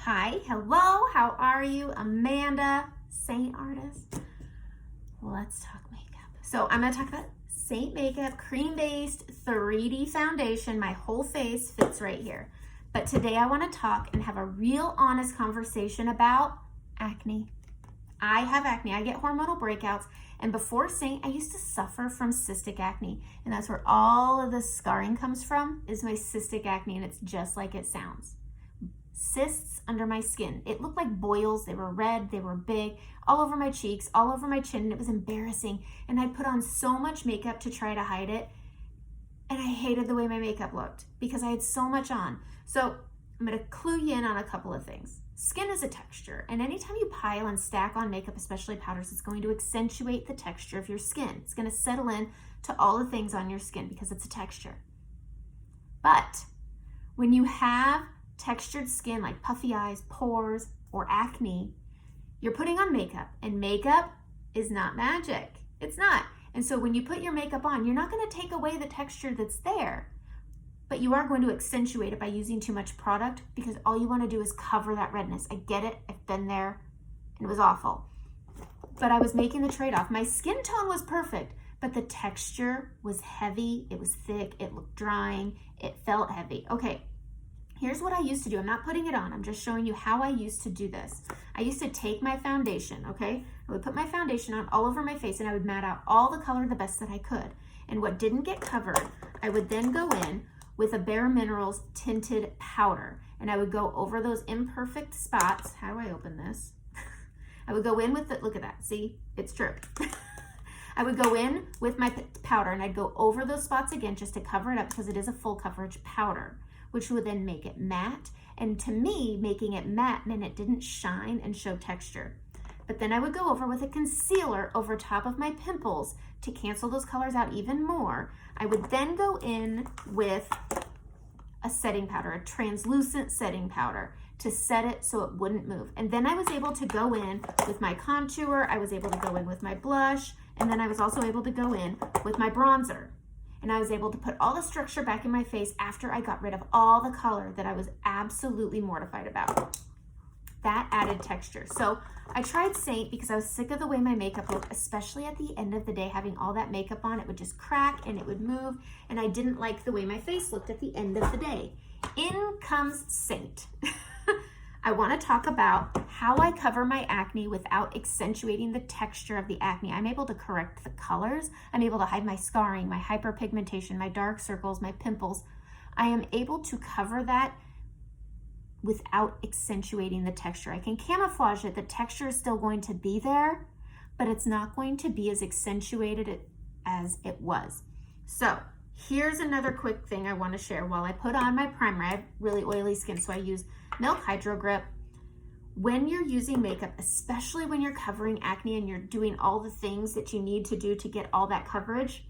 Hi, hello, how are you? Amanda, Saint artist. Let's talk makeup. So I'm gonna talk about Saint Makeup Cream-Based 3D Foundation. My whole face fits right here. But today I wanna talk and have a real honest conversation about acne. I have acne, I get hormonal breakouts, and before Saint, I used to suffer from cystic acne, and that's where all of the scarring comes from, is my cystic acne, and it's just like it sounds. Cysts under my skin. It looked like boils. They were red, they were big, all over my cheeks, all over my chin, and it was embarrassing. And I put on so much makeup to try to hide it, and I hated the way my makeup looked because I had so much on. So I'm gonna clue you in on a couple of things. Skin is a texture, and anytime you pile and stack on makeup, especially powders, it's going to accentuate the texture of your skin. It's gonna settle in to all the things on your skin because it's a texture. But when you have textured skin like puffy eyes, pores, or acne, you're putting on makeup, and makeup is not magic. It's not. And so when you put your makeup on, you're not gonna take away the texture that's there, but you are going to accentuate it by using too much product because all you want to do is cover that redness. I get it, I've been there, and it was awful. But I was making the trade-off. My skin tone was perfect, but the texture was heavy, it was thick, it looked drying, it felt heavy. Okay, here's what I used to do. I'm not putting it on, I'm just showing you how I used to do this. I used to take my foundation, okay? I would put my foundation on all over my face and I would mat out all the color the best that I could. And what didn't get covered, I would then go in with a Bare Minerals tinted powder. And I would go over those imperfect spots. How do I open this? I would go in with it, look at that, see, it's true. I would go in with my powder and I'd go over those spots again just to cover it up because it is a full coverage powder, which would then make it matte. And to me, making it matte meant it didn't shine and show texture. But then I would go over with a concealer over top of my pimples to cancel those colors out even more. I would then go in with a setting powder, a translucent setting powder, to set it so it wouldn't move. And then I was able to go in with my contour, I was able to go in with my blush, and then I was also able to go in with my bronzer. And I was able to put all the structure back in my face after I got rid of all the color that I was absolutely mortified about. That added texture. So I tried Saint because I was sick of the way my makeup looked, especially at the end of the day, having all that makeup on, it would just crack and it would move, and I didn't like the way my face looked at the end of the day. In comes Saint. I want to talk about how I cover my acne without accentuating the texture of the acne. I'm able to correct the colors. I'm able to hide my scarring, my hyperpigmentation, my dark circles, my pimples. I am able to cover that without accentuating the texture. I can camouflage it. The texture is still going to be there, but it's not going to be as accentuated as it was. So here's another quick thing I want to share. While I put on my primer, I have really oily skin, so I use Milk Hydro Grip. When you're using makeup, especially when you're covering acne and you're doing all the things that you need to do to get all that coverage,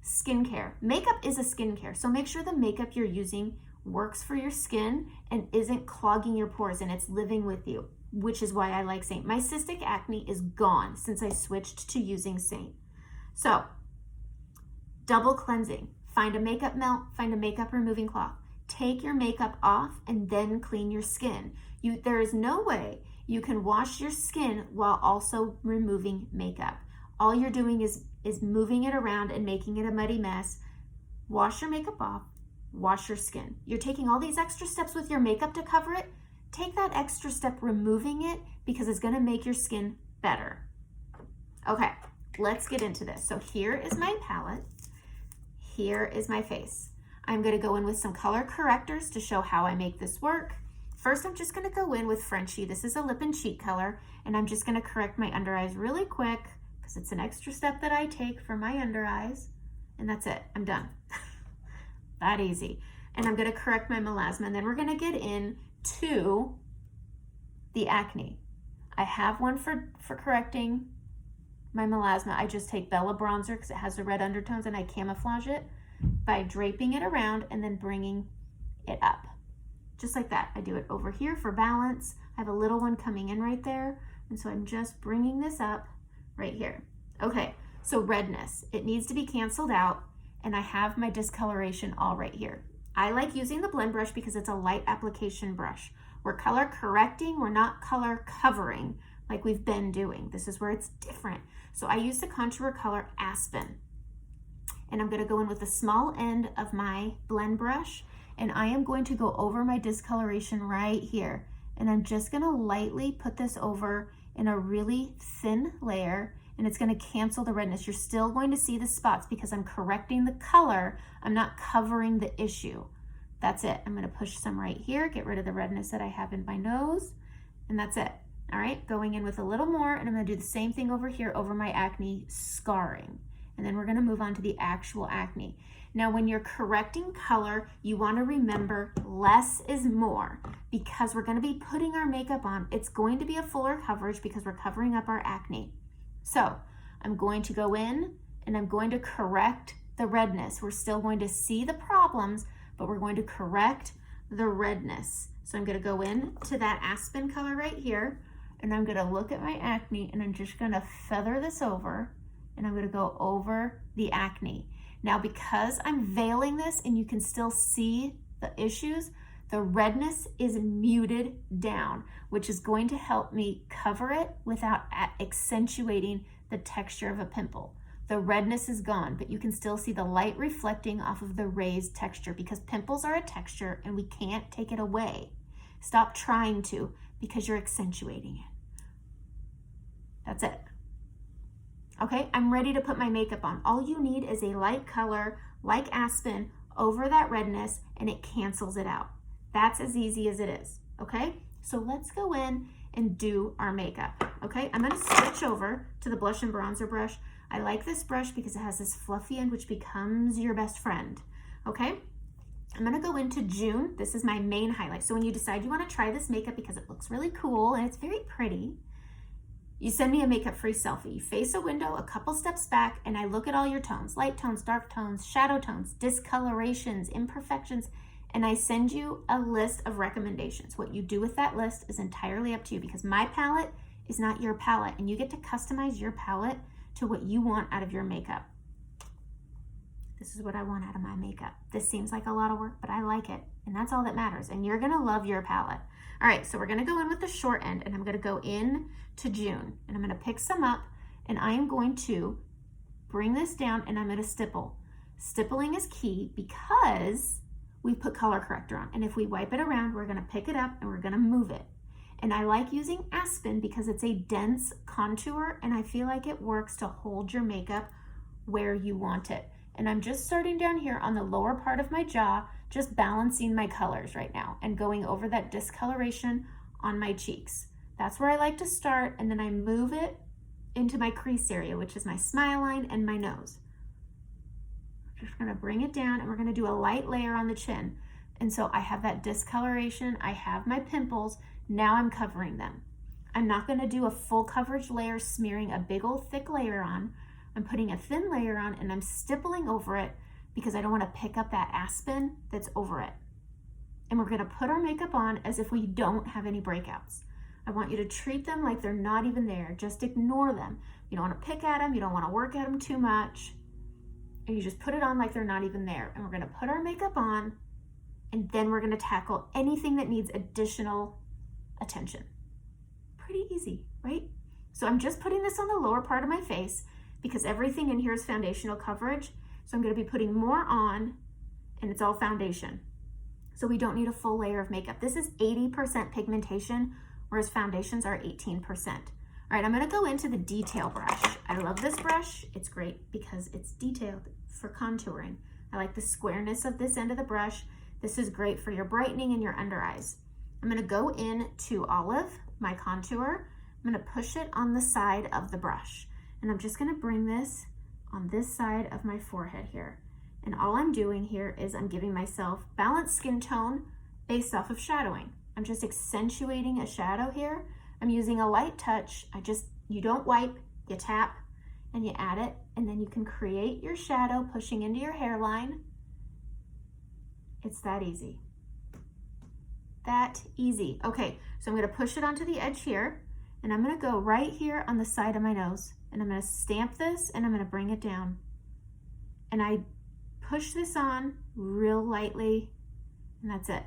skincare. Makeup is a skincare, so make sure the makeup you're using works for your skin and isn't clogging your pores and it's living with you, which is why I like Saint. My cystic acne is gone since I switched to using Saint. So, double cleansing. Find a makeup melt, find a makeup removing cloth. Take your makeup off and then clean your skin. There is no way you can wash your skin while also removing makeup. All you're doing is moving it around and making it a muddy mess. Wash your makeup off, wash your skin. You're taking all these extra steps with your makeup to cover it. Take that extra step removing it because it's gonna make your skin better. Okay, let's get into this. So here is my palette. Here is my face. I'm gonna go in with some color correctors to show how I make this work. First, I'm just gonna go in with Frenchie. This is a lip and cheek color, and I'm just gonna correct my under eyes really quick because it's an extra step that I take for my under eyes, and that's it, I'm done. That easy. And I'm gonna correct my melasma, and then we're gonna get into the acne. I have one for correcting my melasma. I just take Bella bronzer because it has the red undertones, and I camouflage it by draping it around and then bringing it up. Just like that. I do it over here for balance. I have a little one coming in right there, and so I'm just bringing this up right here. Okay, so redness. It needs to be canceled out, and I have my discoloration all right here. I like using the blend brush because it's a light application brush. We're color correcting, we're not color covering like we've been doing. This is where it's different. So I use the contour color Aspen. And I'm gonna go in with the small end of my blend brush, and I am going to go over my discoloration right here. And I'm just gonna lightly put this over in a really thin layer, and it's gonna cancel the redness. You're still going to see the spots because I'm correcting the color. I'm not covering the issue. That's it. I'm gonna push some right here, get rid of the redness that I have in my nose, and that's it. All right, going in with a little more, and I'm gonna do the same thing over here over my acne scarring. And then we're gonna move on to the actual acne. Now, when you're correcting color, you wanna remember less is more, because we're gonna be putting our makeup on. It's going to be a fuller coverage because we're covering up our acne. So I'm going to go in and I'm going to correct the redness. We're still going to see the problems, but we're going to correct the redness. So I'm gonna go in to that Aspen color right here, and I'm gonna look at my acne, and I'm just gonna feather this over, and I'm gonna go over the acne. Now, because I'm veiling this and you can still see the issues, the redness is muted down, which is going to help me cover it without accentuating the texture of a pimple. The redness is gone, but you can still see the light reflecting off of the raised texture, because pimples are a texture and we can't take it away. Stop trying to, because you're accentuating it. That's it. Okay, I'm ready to put my makeup on. All you need is a light color like Aspen over that redness, and it cancels it out. That's as easy as it is, okay? So let's go in and do our makeup, okay? I'm gonna switch over to the blush and bronzer brush. I like this brush because it has this fluffy end which becomes your best friend, okay? I'm gonna go into June. This is my main highlight. So when you decide you wanna try this makeup because it looks really cool and it's very pretty, you send me a makeup-free selfie. You face a window, a couple steps back, and I look at all your tones, light tones, dark tones, shadow tones, discolorations, imperfections, and I send you a list of recommendations. What you do with that list is entirely up to you, because my palette is not your palette, and you get to customize your palette to what you want out of your makeup. This is what I want out of my makeup. This seems like a lot of work, but I like it, and that's all that matters, and you're gonna love your palette. All right, so we're gonna go in with the short end, and I'm gonna go in to June, and I'm gonna pick some up, and I am going to bring this down, and I'm gonna stipple. Stippling is key because we put color corrector on, and if we wipe it around, we're gonna pick it up and we're gonna move it. And I like using Aspen because it's a dense contour, and I feel like it works to hold your makeup where you want it. And I'm just starting down here on the lower part of my jaw, just balancing my colors right now and going over that discoloration on my cheeks. That's where I like to start, and then I move it into my crease area, which is my smile line and my nose. Just gonna bring it down, and we're gonna do a light layer on the chin. And so I have that discoloration, I have my pimples, now I'm covering them. I'm not gonna do a full coverage layer smearing a big old thick layer on. I'm putting a thin layer on, and I'm stippling over it because I don't wanna pick up that Aspen that's over it. And we're gonna put our makeup on as if we don't have any breakouts. I want you to treat them like they're not even there. Just ignore them. You don't wanna pick at them, you don't wanna work at them too much. And you just put it on like they're not even there. And we're gonna put our makeup on, and then we're gonna tackle anything that needs additional attention. Pretty easy, right? So I'm just putting this on the lower part of my face because everything in here is foundational coverage. So I'm gonna be putting more on, and it's all foundation. So we don't need a full layer of makeup. This is 80% pigmentation, whereas foundations are 18%. All right, I'm gonna go into the detail brush. I love this brush. It's great because it's detailed for contouring. I like the squareness of this end of the brush. This is great for your brightening and your under eyes. I'm gonna go in to Olive, my contour. I'm gonna push it on the side of the brush. And I'm just gonna bring this on this side of my forehead here. And all I'm doing here is I'm giving myself balanced skin tone based off of shadowing. I'm just accentuating a shadow here. I'm using a light touch. You don't wipe, you tap and you add it, and then you can create your shadow pushing into your hairline. It's that easy. That easy. Okay, so I'm gonna push it onto the edge here, and I'm gonna go right here on the side of my nose, and I'm gonna stamp this, and I'm gonna bring it down. And I push this on real lightly, and that's it.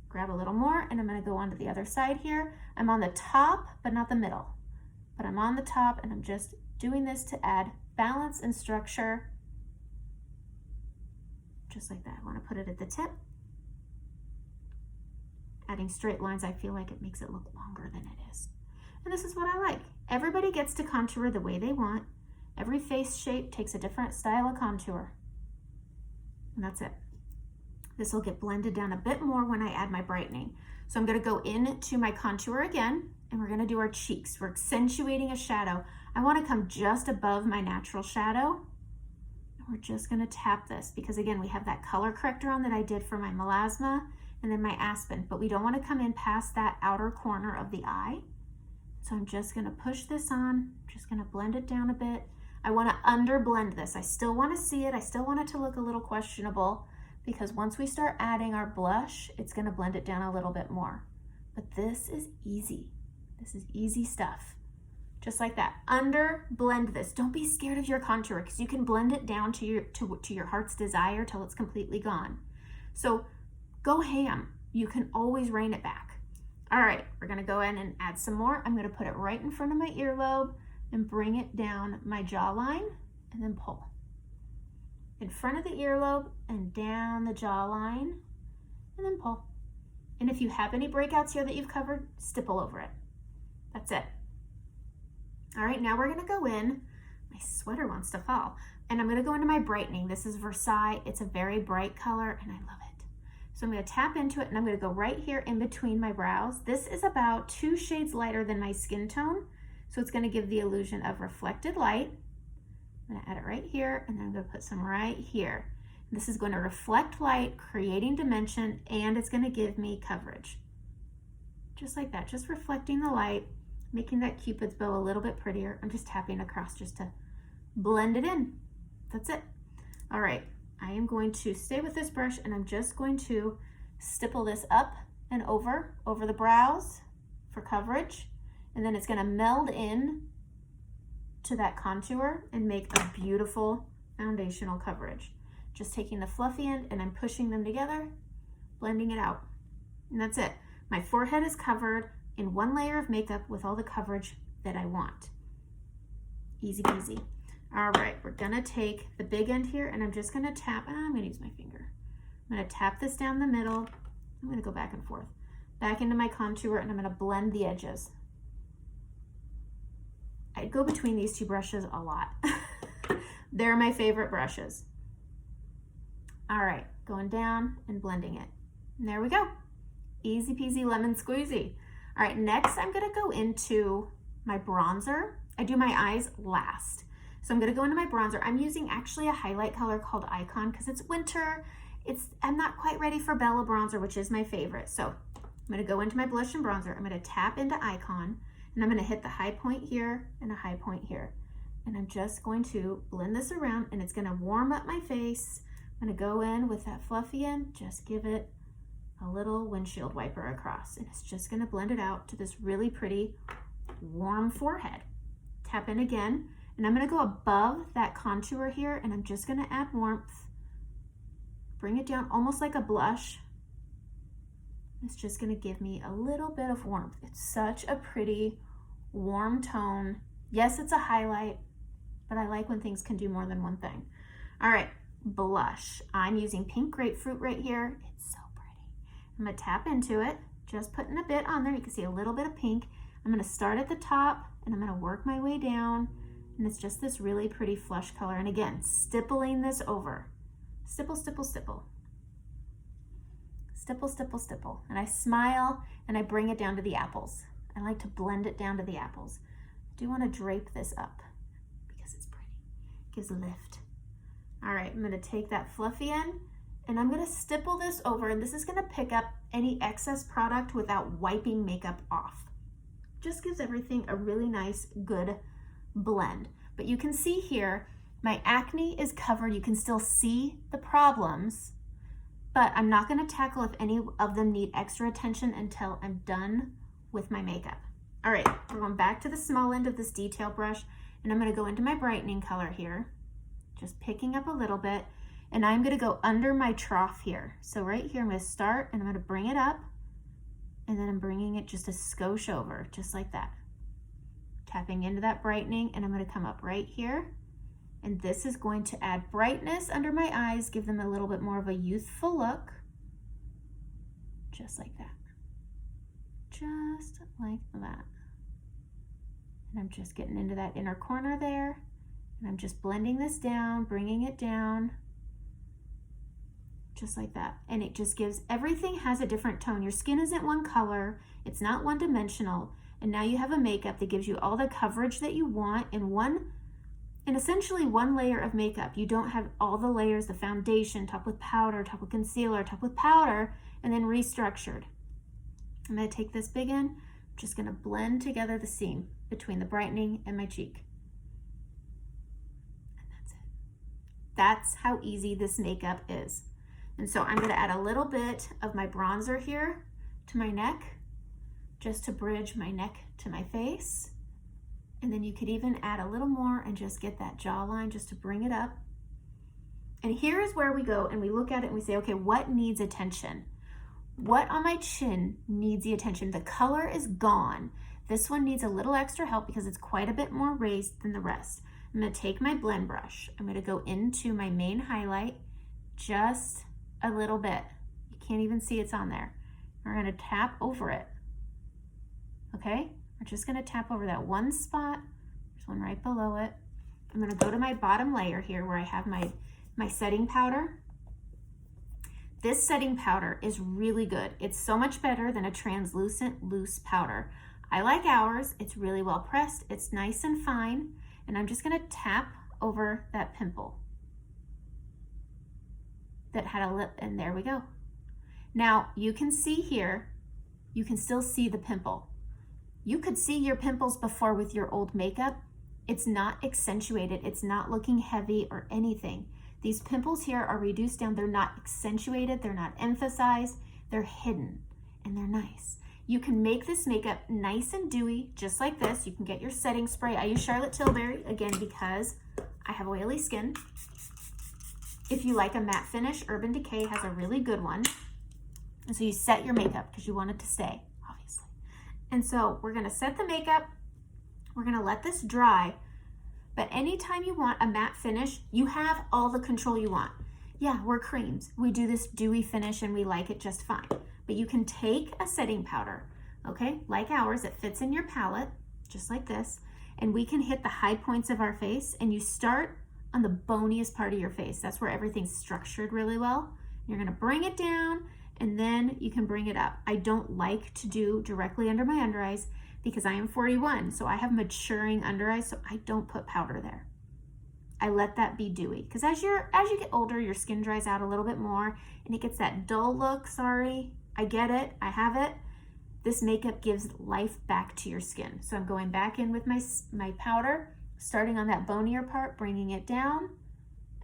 grab a little more, and I'm gonna go onto the other side here. I'm on the top, but not the middle. But I'm on the top, and I'm just doing this to add balance and structure. Just like that. I wanna put it at the tip. Adding straight lines, I feel like it makes it look longer than it is. And this is what I like. Everybody gets to contour the way they want. Every face shape takes a different style of contour. And that's it. This will get blended down a bit more when I add my brightening. So I'm gonna go into my contour again, and we're gonna do our cheeks. We're accentuating a shadow. I wanna come just above my natural shadow. And we're just gonna tap this because again, we have that color corrector on that I did for my melasma and then my aspen, but we don't wanna come in past that outer corner of the eye. So I'm just gonna push this on, just gonna blend it down a bit. I wanna under blend this. I still wanna see it. I still want it to look a little questionable because once we start adding our blush, it's gonna blend it down a little bit more. But this is easy. This is easy stuff. Just like that. Under blend this. Don't be scared of your contour because you can blend it down to your heart's desire till it's completely gone. So go ham. You can always rein it back. All right, we're gonna go in and add some more. I'm gonna put it right in front of my earlobe and bring it down my jawline and then pull. In front of the earlobe and down the jawline and then pull. And if you have any breakouts here that you've covered, stipple over it. That's it. All right, now we're gonna go in. My sweater wants to fall. And I'm gonna go into my brightening. This is Versailles. It's a very bright color and I love it. So I'm gonna tap into it and I'm gonna go right here in between my brows. This is about 2 shades lighter than my skin tone. So it's gonna give the illusion of reflected light. I'm gonna add it right here and then I'm gonna put some right here. This is gonna reflect light, creating dimension, and it's gonna give me coverage. Just like that, just reflecting the light, making that Cupid's bow a little bit prettier. I'm just tapping across just to blend it in. That's it. All right, I am going to stay with this brush and I'm just going to stipple this up and over the brows for coverage. And then it's gonna meld in to that contour and make a beautiful foundational coverage. Just taking the fluffy end and I'm pushing them together, blending it out. And that's it. My forehead is covered in 1 layer of makeup with all the coverage that I want. Easy peasy. All right, we're gonna take the big end here and I'm just gonna tap, I'm gonna use my finger. I'm gonna tap this down the middle. I'm gonna go back and forth. Back into my contour and I'm gonna blend the edges. I go between these 2 brushes a lot. They're my favorite brushes. All right, going down and blending it. And there we go. Easy peasy lemon squeezy. All right, next I'm gonna go into my bronzer. I do my eyes last. So I'm gonna go into my bronzer. I'm using actually a highlight color called Icon because it's winter. I'm not quite ready for Bella bronzer, which is my favorite. So I'm gonna go into my blush and bronzer. I'm gonna tap into Icon and I'm gonna hit the high point here and a high point here. And I'm just going to blend this around and it's gonna warm up my face. I'm gonna go in with that fluffy end, just give it a little windshield wiper across and it's just gonna blend it out to this really pretty warm forehead. Tap in again and I'm gonna go above that contour here and I'm just gonna add warmth. Bring it down almost like a blush. It's just gonna give me a little bit of warmth. It's such a pretty warm tone. Yes, it's a highlight, but I like when things can do more than one thing. All right, blush. I'm using pink grapefruit right here. It's so pretty. I'm gonna tap into it, just putting a bit on there. You can see a little bit of pink. I'm gonna start at the top and I'm gonna work my way down. And it's just this really pretty flush color. And again, stippling this over. Stipple, stipple, stipple. Stipple, stipple, stipple. And I smile and I bring it down to the apples. I like to blend it down to the apples. I do want to drape this up because it's pretty. It gives a lift. All right, I'm gonna take that fluffy end and I'm gonna stipple this over and this is gonna pick up any excess product without wiping makeup off. Just gives everything a really nice, good blend. But you can see here, my acne is covered. You can still see the problems, but I'm not gonna tackle if any of them need extra attention until I'm done with my makeup. All right, we're going back to the small end of this detail brush and I'm gonna go into my brightening color here, just picking up a little bit, and I'm gonna go under my trough here. So right here, I'm gonna start and I'm gonna bring it up and then I'm bringing it just a skosh over, just like that. Tapping into that brightening, and I'm going to come up right here. And this is going to add brightness under my eyes, give them a little bit more of a youthful look. Just like that. Just like that. And I'm just getting into that inner corner there. And I'm just blending this down, bringing it down. Just like that. And it just gives, everything has a different tone. Your skin isn't one color. It's not one dimensional. And now you have a makeup that gives you all the coverage that you want in essentially one layer of makeup. You don't have all the layers, the foundation, top with powder, top with concealer, top with powder, and then restructured. I'm going to take this big end. I'm just going to blend together the seam between the brightening and my cheek. And that's it. That's how easy this makeup is. And so I'm going to add a little bit of my bronzer here to my neck, just to bridge my neck to my face. And then you could even add a little more and just get that jawline just to bring it up. And here is where we go and we look at it and we say, okay, what needs attention? What on my chin needs the attention? The color is gone. This one needs a little extra help because it's quite a bit more raised than the rest. I'm going to take my blend brush. I'm going to go into my main highlight just a little bit. You can't even see it's on there. We're going to tap over it. Okay? We're just going to tap over that one spot. There's one right below it. I'm going to go to my bottom layer here where I have my setting powder. This setting powder is really good. It's so much better than a translucent loose powder. I like ours. It's really well pressed. It's nice and fine. And I'm just going to tap over that pimple that had a lip, and there we go. Now you can see here, you can still see the pimple. You could see your pimples before with your old makeup. It's not accentuated. It's not looking heavy or anything. These pimples here are reduced down. They're not accentuated. They're not emphasized. They're hidden and they're nice. You can make this makeup nice and dewy, just like this. You can get your setting spray. I use Charlotte Tilbury, again, because I have oily skin. If you like a matte finish, Urban Decay has a really good one. And so you set your makeup because you want it to stay, obviously. And so we're gonna set the makeup. We're gonna let this dry. But anytime you want a matte finish, you have all the control you want. Yeah, we're creams. We do this dewy finish and we like it just fine. But you can take a setting powder, okay, like ours, it fits in your palette, just like this, and we can hit the high points of our face, and you start on the boniest part of your face. That's where everything's structured really well. You're gonna bring it down, and then you can bring it up. I don't like to do directly under my under eyes because I am 41, so I have maturing under eyes, so I don't put powder there. I let that be dewy, because as you get older, your skin dries out a little bit more, and it gets that dull look. Sorry, I get it, I have it. This makeup gives life back to your skin. So I'm going back in with my powder, starting on that bonier part, bringing it down,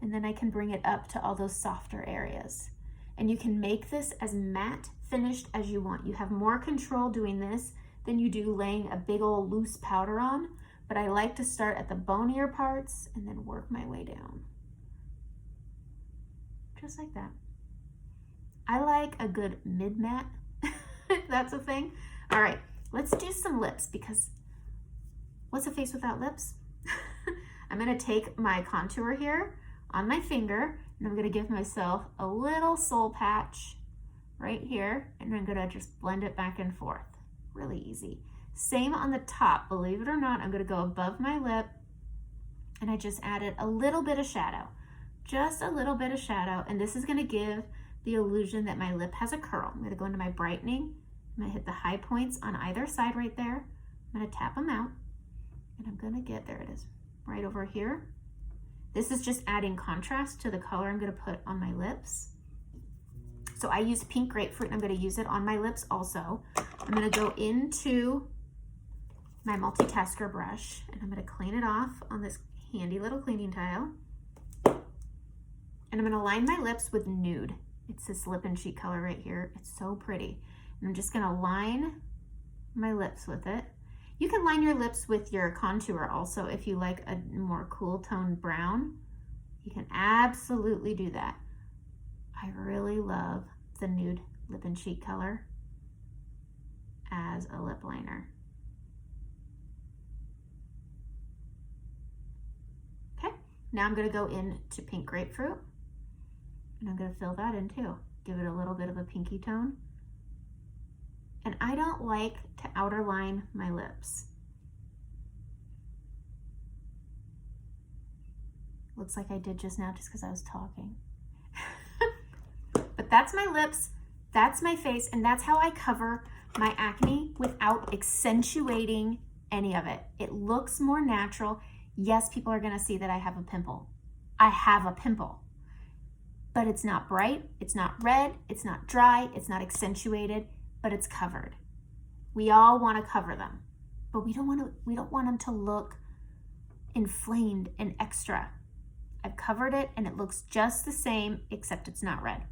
and then I can bring it up to all those softer areas. And you can make this as matte finished as you want. You have more control doing this than you do laying a big old loose powder on, but I like to start at the bonier parts and then work my way down. Just like that. I like a good mid-matte, if that's a thing. All right, let's do some lips, because what's a face without lips? I'm gonna take my contour here on my finger, and I'm gonna give myself a little soul patch right here, and I'm gonna just blend it back and forth. Really easy. Same on the top, believe it or not. I'm gonna go above my lip, and I just added a little bit of shadow, just a little bit of shadow, and this is gonna give the illusion that my lip has a curl. I'm gonna go into my brightening. I'm gonna hit the high points on either side right there. I'm gonna tap them out, and I'm gonna get, there it is, right over here. This is just adding contrast to the color I'm gonna put on my lips. So I use pink grapefruit, and I'm gonna use it on my lips also. I'm gonna go into my multitasker brush, and I'm gonna clean it off on this handy little cleaning tile. And I'm gonna line my lips with Nude. It's this lip and cheek color right here. It's so pretty. And I'm just gonna line my lips with it. You can line your lips with your contour also if you like a more cool toned brown. You can absolutely do that. I really love the Nude lip and cheek color. as a lip liner. Okay, now I'm gonna go into Pink Grapefruit, and I'm gonna fill that in too. Give it a little bit of a pinky tone. And I don't like to outer line my lips. Looks like I did just now just because I was talking. But that's my lips, that's my face, and that's how I cover my acne without accentuating any of it. It looks more natural. Yes, people are gonna see that I have a pimple. I have a pimple, but it's not bright, it's not red, it's not dry, it's not accentuated, but it's covered. We all wanna cover them, but we don't want them to look inflamed and extra. I've covered it and it looks just the same, except it's not red.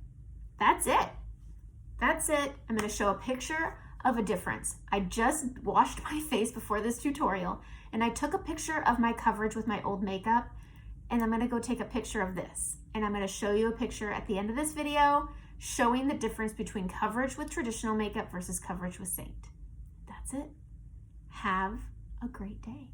That's it. That's it. I'm gonna show a picture of a difference. I just washed my face before this tutorial and I took a picture of my coverage with my old makeup, and I'm gonna go take a picture of this. And I'm gonna show you a picture at the end of this video showing the difference between coverage with traditional makeup versus coverage with Seint. That's it. Have a great day.